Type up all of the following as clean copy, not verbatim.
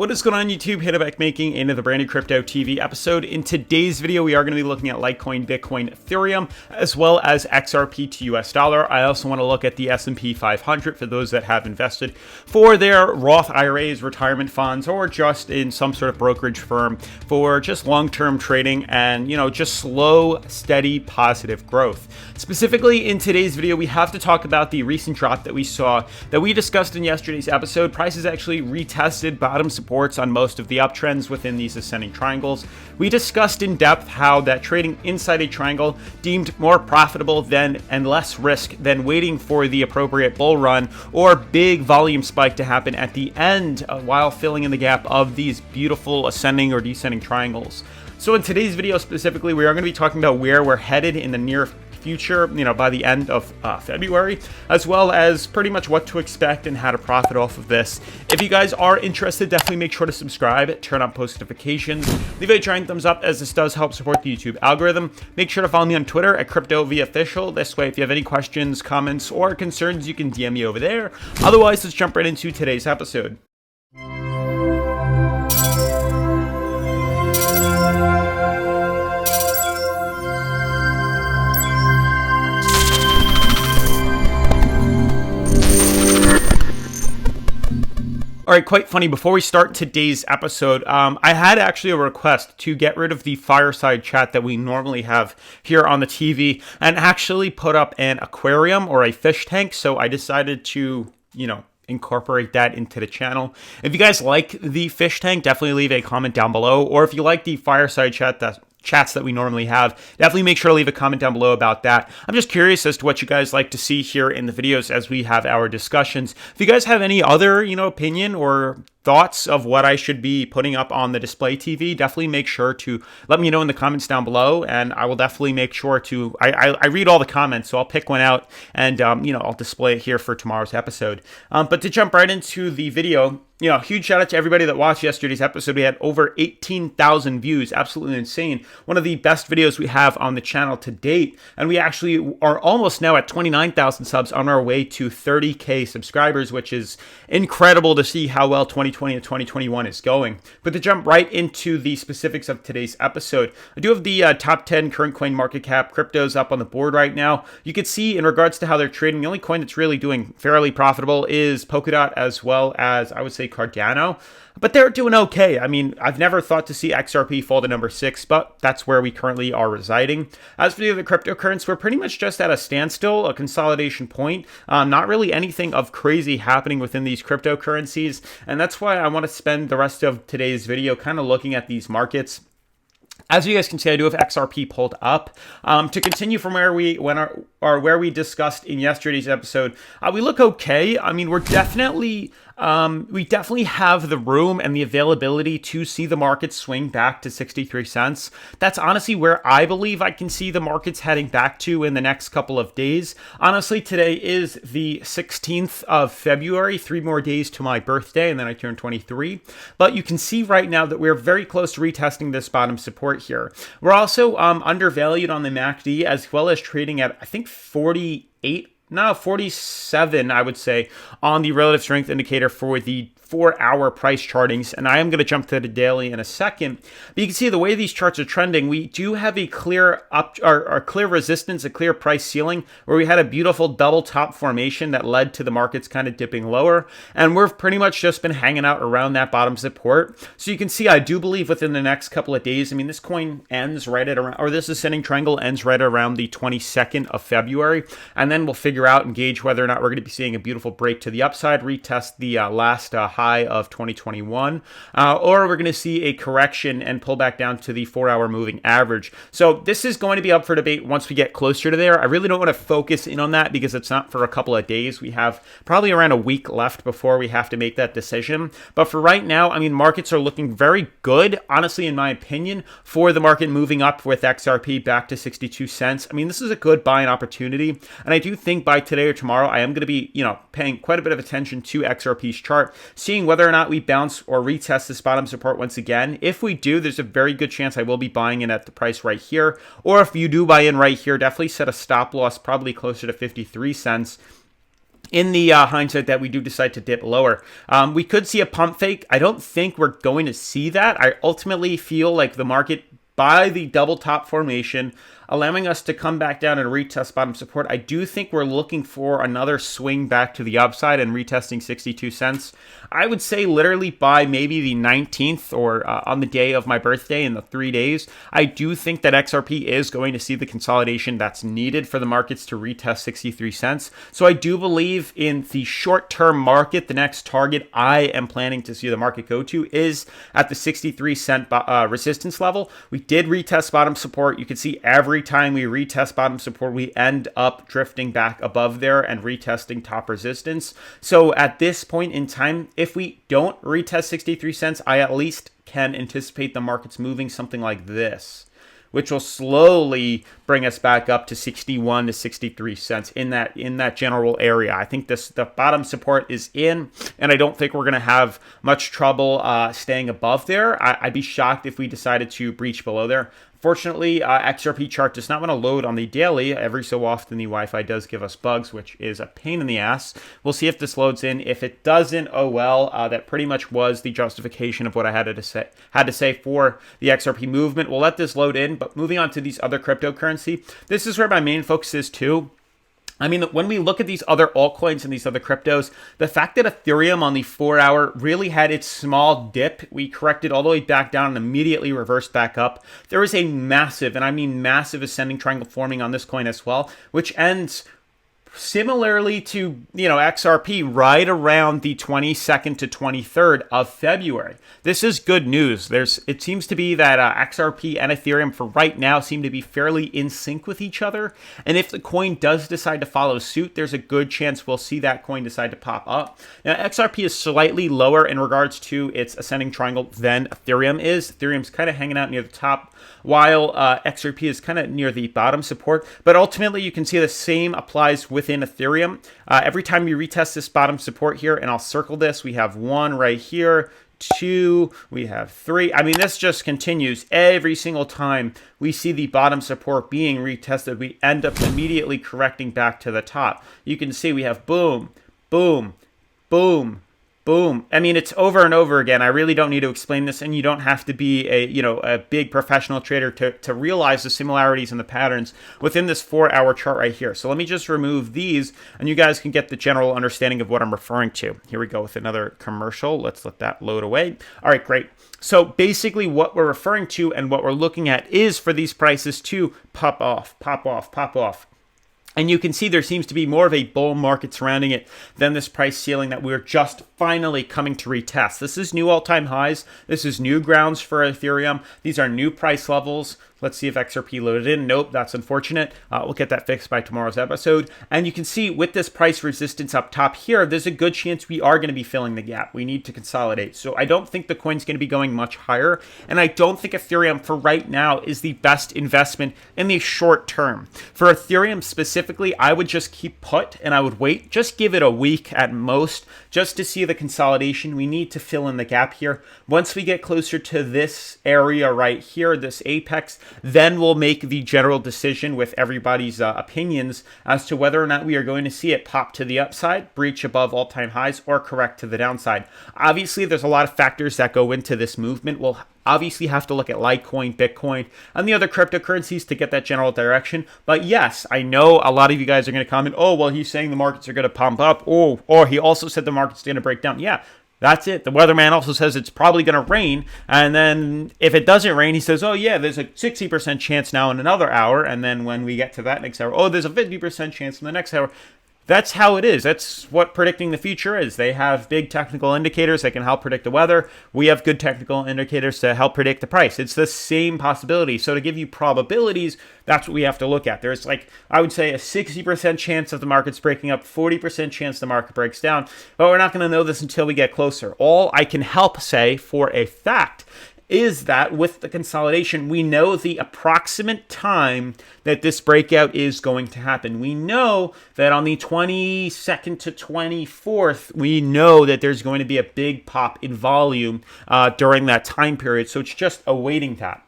What is going on YouTube? Hitterback making another brand new Crypto TV episode. In today's video, we are going to be looking at Litecoin, Bitcoin, Ethereum, as well as XRP to US dollar. I also want to look at the S&P 500 for those that have invested for their Roth IRAs, retirement funds, or just in some sort of brokerage firm for just long-term trading and, just slow, steady, positive growth. Specifically in today's video, we have to talk about the recent drop that we saw that we discussed in yesterday's episode. Prices actually retested bottom supports on most of the uptrends within these ascending triangles. We discussed in depth how that trading inside a triangle deemed more profitable than and less risk than waiting for the appropriate bull run or big volume spike to happen at the end while filling in the gap of these beautiful ascending or descending triangles. So in today's video specifically, we are going to be talking about where we're headed in the near future, by the end of February, as well as pretty much what to expect and how to profit off of this. If you guys are interested, definitely make sure to subscribe, turn on post notifications, leave a giant thumbs up as this does help support the YouTube algorithm. Make sure to follow me on Twitter at CryptoVOfficial. This way, if you have any questions, comments, or concerns, you can DM me over there. Otherwise, let's jump right into today's episode. All right, quite funny. Before we start today's episode, I had actually a request to get rid of the fireside chat that we normally have here on the TV and actually put up an aquarium or a fish tank. So I decided to, incorporate that into the channel. If you guys like the fish tank, definitely leave a comment down below. Or if you like the fireside chats that we normally have, definitely make sure to leave a comment down below about that. I'm just curious as to what you guys like to see here in the videos as we have our discussions. If you guys have any other, opinion or thoughts of what I should be putting up on the display TV, definitely make sure to let me know in the comments down below, and I will definitely make sure to, I read all the comments, so I'll pick one out and, I'll display it here for tomorrow's episode. But to jump right into the video, huge shout out to everybody that watched yesterday's episode. We had over 18,000 views, absolutely insane. One of the best videos we have on the channel to date, and we actually are almost now at 29,000 subs on our way to 30K subscribers, which is incredible to see how well 2020 and 2021 is going. But to jump right into the specifics of today's episode, I do have the top 10 current coin market cap cryptos up on the board right now. You can see in regards to how they're trading, the only coin that's really doing fairly profitable is Polkadot, as well as I would say Cardano, but they're doing okay. I mean, I've never thought to see XRP fall to number 6, but that's where we currently are residing. As for the other cryptocurrencies, we're pretty much just at a standstill, a consolidation point. Not really anything of crazy happening within these cryptocurrencies, and that's why I want to spend the rest of today's video kind of looking at these markets. As you guys can see, I do have XRP pulled up. To continue from where we where we discussed in yesterday's episode, we look okay. I mean, we definitely have the room and the availability to see the market swing back to 63 cents. That's honestly where I believe I can see the markets heading back to in the next couple of days. Honestly, today is the 16th of February, 3 more days to my birthday, and then I turn 23. But you can see right now that we're very close to retesting this bottom support here. We're also undervalued on the MACD, as well as trading at, I think, 47, I would say, on the relative strength indicator for the 4-hour price chartings, and I am going to jump to the daily in a second. But you can see the way these charts are trending, we do have a clear clear resistance, a clear price ceiling, where we had a beautiful double top formation that led to the markets kind of dipping lower, and we've pretty much just been hanging out around that bottom support. So you can see, I do believe within the next couple of days, I mean, this coin ends right at around, or this ascending triangle ends right around the 22nd of February, and then we'll figure out and gauge whether or not we're going to be seeing a beautiful break to the upside, retest the last high of 2021, or we're going to see a correction and pull back down to the 4-hour moving average. So this is going to be up for debate once we get closer to there. I really don't want to focus in on that because it's not for a couple of days. We have probably around a week left before we have to make that decision. But for right now, I mean, markets are looking very good, honestly, in my opinion, for the market moving up with XRP back to 62 cents. I mean, this is a good buying opportunity, and I do think by today or tomorrow, I am going to be, paying quite a bit of attention to XRP's chart, seeing whether or not we bounce or retest this bottom support once again. If we do, there's a very good chance I will be buying in at the price right here. Or if you do buy in right here, definitely set a stop loss probably closer to 53 cents. in the hindsight that we do decide to dip lower. We could see a pump fake. I don't think we're going to see that. I ultimately feel like the market, by the double top formation, allowing us to come back down and retest bottom support, I do think we're looking for another swing back to the upside and retesting 62 cents. I would say literally by maybe the 19th or on the day of my birthday in the 3 days, I do think that XRP is going to see the consolidation that's needed for the markets to retest 63 cents. So I do believe in the short-term market, the next target I am planning to see the market go to is at the 63 cent resistance level. We did retest bottom support. You can see every time we retest bottom support, we end up drifting back above there and retesting top resistance. So at this point in time, if we don't retest 63 cents, I at least can anticipate the markets moving something like this, which will slowly bring us back up to 61 to 63 cents in that general area. I think the bottom support is in, and I don't think we're going to have much trouble staying above there. I'd be shocked if we decided to breach below there. Fortunately, XRP chart does not want to load on the daily. Every so often, the Wi-Fi does give us bugs, which is a pain in the ass. We'll see if this loads in. If it doesn't, oh well. That pretty much was the justification of what I had to say for the XRP movement. We'll let this load in, but moving on to these other cryptocurrency, this is where my main focus is too. I mean, when we look at these other altcoins and these other cryptos, the fact that Ethereum on the 4-hour really had its small dip, we corrected all the way back down and immediately reversed back up. There is a massive, and I mean massive, ascending triangle forming on this coin as well, which ends similarly to, XRP right around the 22nd to 23rd of February. This is good news. It seems to be that XRP and Ethereum for right now seem to be fairly in sync with each other. And if the coin does decide to follow suit, there's a good chance we'll see that coin decide to pop up. Now, XRP is slightly lower in regards to its ascending triangle than Ethereum is. Ethereum's kind of hanging out near the top, while XRP is kind of near the bottom support. But ultimately, you can see the same applies within Ethereum. Every time you retest this bottom support here, and I'll circle this, we have 1 right here, 2, we have 3. I mean, this just continues. Every single time we see the bottom support being retested, we end up immediately correcting back to the top. You can see we have boom, boom, boom, boom. I mean, it's over and over again. I really don't need to explain this, and you don't have to be a big professional trader to realize the similarities and the patterns within this 4-hour chart right here. So let me just remove these, and you guys can get the general understanding of what I'm referring to. Here we go with another commercial. Let's let that load away. All right, great. So basically what we're referring to and what we're looking at is for these prices to pop off, pop off, pop off. And you can see there seems to be more of a bull market surrounding it than this price ceiling that we're just finally coming to retest. This is new all-time highs. This is new grounds for Ethereum. These are new price levels. Let's see if XRP loaded in. Nope, that's unfortunate. We'll get that fixed by tomorrow's episode. And you can see with this price resistance up top here, there's a good chance we are going to be filling the gap. We need to consolidate. So I don't think the coin's going to be going much higher. And I don't think Ethereum for right now is the best investment in the short term. For Ethereum specifically, I would just keep put and I would wait. Just give it a week at most just to see the consolidation. We need to fill in the gap here. Once we get closer to this area right here, this apex, then we'll make the general decision with everybody's opinions as to whether or not we are going to see it pop to the upside, breach above all-time highs, or correct to the downside. Obviously, there's a lot of factors that go into this movement. We'll obviously have to look at Litecoin, Bitcoin, and the other cryptocurrencies to get that general direction. But yes, I know a lot of you guys are going to comment, oh, well, he's saying the markets are going to pump up. Oh, or he also said the market's going to break down. Yeah. That's it. The weatherman also says it's probably going to rain. And then if it doesn't rain, he says, oh, yeah, there's a 60% chance now in another hour. And then when we get to that next hour, oh, there's a 50% chance in the next hour. That's how it is. That's what predicting the future is. They have big technical indicators that can help predict the weather. We have good technical indicators to help predict the price. It's the same possibility. So to give you probabilities, that's what we have to look at. There's I would say a 60% chance of the market's breaking up, 40% chance the market breaks down. But we're not going to know this until we get closer. All I can help say for a fact is that with the consolidation, we know the approximate time that this breakout is going to happen. We know that on the 22nd to 24th, we know that there's going to be a big pop in volume during that time period. So it's just awaiting that.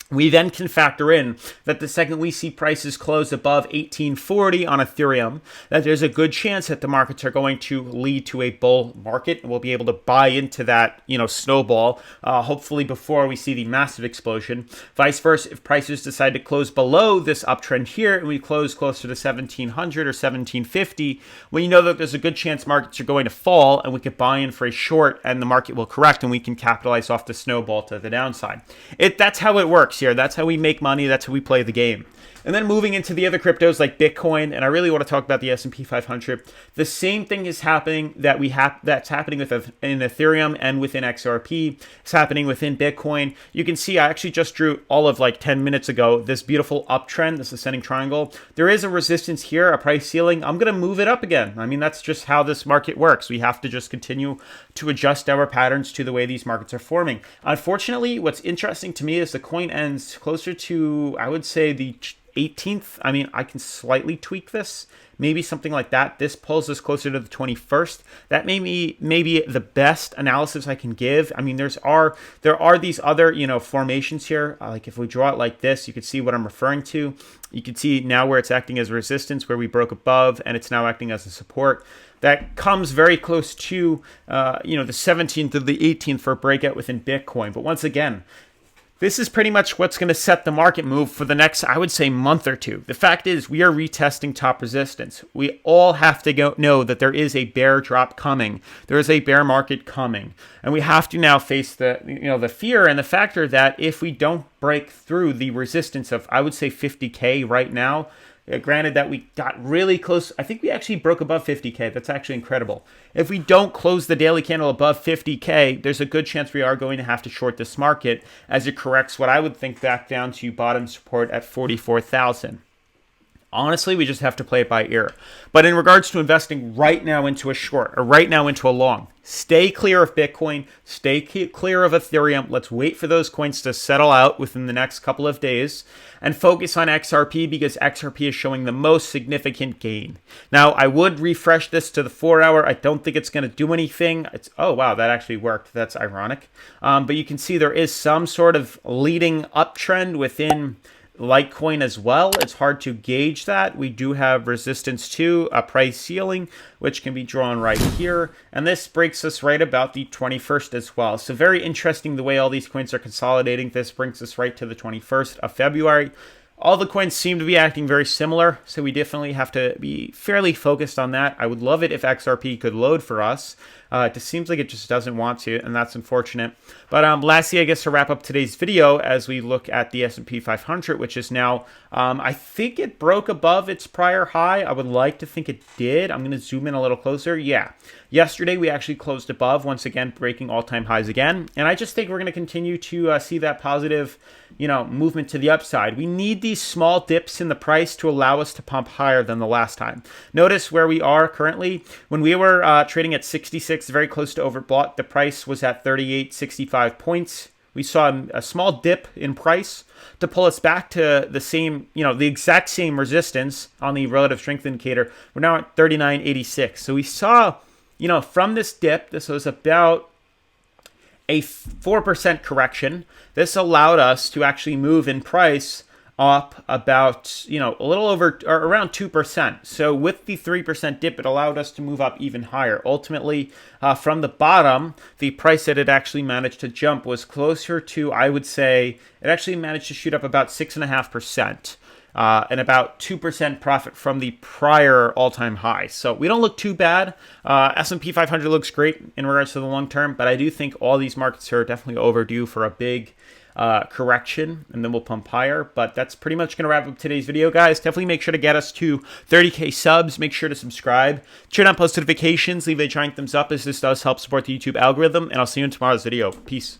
We then can factor in that the second we see prices close above 1840 on Ethereum, that there's a good chance that the markets are going to lead to a bull market, and we'll be able to buy into that, snowball, hopefully before we see the massive explosion. Vice versa, if prices decide to close below this uptrend here and we close closer to 1700 or 1750, well, you know that there's a good chance markets are going to fall, and we could buy in for a short, and the market will correct, and we can capitalize off the snowball to the downside. That's how it works here. That's how we make money. That's how we play the game. And then moving into the other cryptos like Bitcoin, and I really want to talk about the S&P 500. The same thing is happening that's happening in Ethereum and within XRP. It's happening within Bitcoin. You can see I actually just drew all of 10 minutes ago this beautiful uptrend, this ascending triangle. There is a resistance here, a price ceiling. I'm going to move it up again. I mean, that's just how this market works. We have to just continue to adjust our patterns to the way these markets are forming. Unfortunately, what's interesting to me is the coin ends closer to, I would say, the 18th. I mean, I can slightly tweak this, maybe something like that. This pulls us closer to the 21st. That may be maybe the best analysis I can give. I mean, there are these other, formations here. Like if we draw it like this, you can see what I'm referring to. You can see now where it's acting as resistance, where we broke above, and it's now acting as a support. That comes very close to, the 17th of the 18th for a breakout within Bitcoin. But once again, this is pretty much what's going to set the market move for the next, I would say, month or two. The fact is, we are retesting top resistance. We all have to know that there is a bear drop coming. There is a bear market coming. And we have to now face the fear and the factor that if we don't break through the resistance of, I would say, 50K right now, granted that we got really close. I think we actually broke above 50K. That's actually incredible. If we don't close the daily candle above 50K, there's a good chance we are going to have to short this market as it corrects what I would think back down to bottom support at 44,000. Honestly, we just have to play it by ear. But in regards to investing right now into a short or right now into a long, stay clear of Bitcoin, stay clear of Ethereum. Let's wait for those coins to settle out within the next couple of days and focus on XRP because XRP is showing the most significant gain. Now, I would refresh this to the 4-hour. I don't think it's going to do anything. Oh, wow, that actually worked. That's ironic. But you can see there is some sort of leading uptrend within Litecoin as well. It's hard to gauge that. We do have resistance to a price ceiling, which can be drawn right here. And this breaks us right about the 21st as well. So very interesting the way all these coins are consolidating. This brings us right to the 21st of February. All the coins seem to be acting very similar, so we definitely have to be fairly focused on that. I would love it if XRP could load for us. It just seems like it just doesn't want to, and that's unfortunate. But lastly, I guess to wrap up today's video, as we look at the S&P 500, which is now, I think it broke above its prior high. I would like to think it did. I'm going to zoom in a little closer. Yeah. Yesterday, we actually closed above, once again, breaking all-time highs again. And I just think we're going to continue to see that positive, movement to the upside. We need these small dips in the price to allow us to pump higher than the last time. Notice where we are currently. When we were trading at 66, very close to overbought, the price was at 38.65 points. We saw a small dip in price to pull us back to the same, the exact same resistance on the relative strength indicator. We're now at 39.86. So we saw, from this dip, this was about a 4% correction. This allowed us to actually move in price up about, a little over or around 2%. So with the 3% dip, it allowed us to move up even higher. Ultimately, from the bottom, the price that it actually managed to jump was closer to, I would say, it actually managed to shoot up about 6.5%. And about 2% profit from the prior all-time high. So we don't look too bad. S&P 500 looks great in regards to the long term, but I do think all these markets are definitely overdue for a big correction, and then we'll pump higher. But that's pretty much going to wrap up today's video, guys. Definitely make sure to get us to 30K subs. Make sure to subscribe. Turn on post notifications. Leave a giant thumbs up as this does help support the YouTube algorithm, and I'll see you in tomorrow's video. Peace.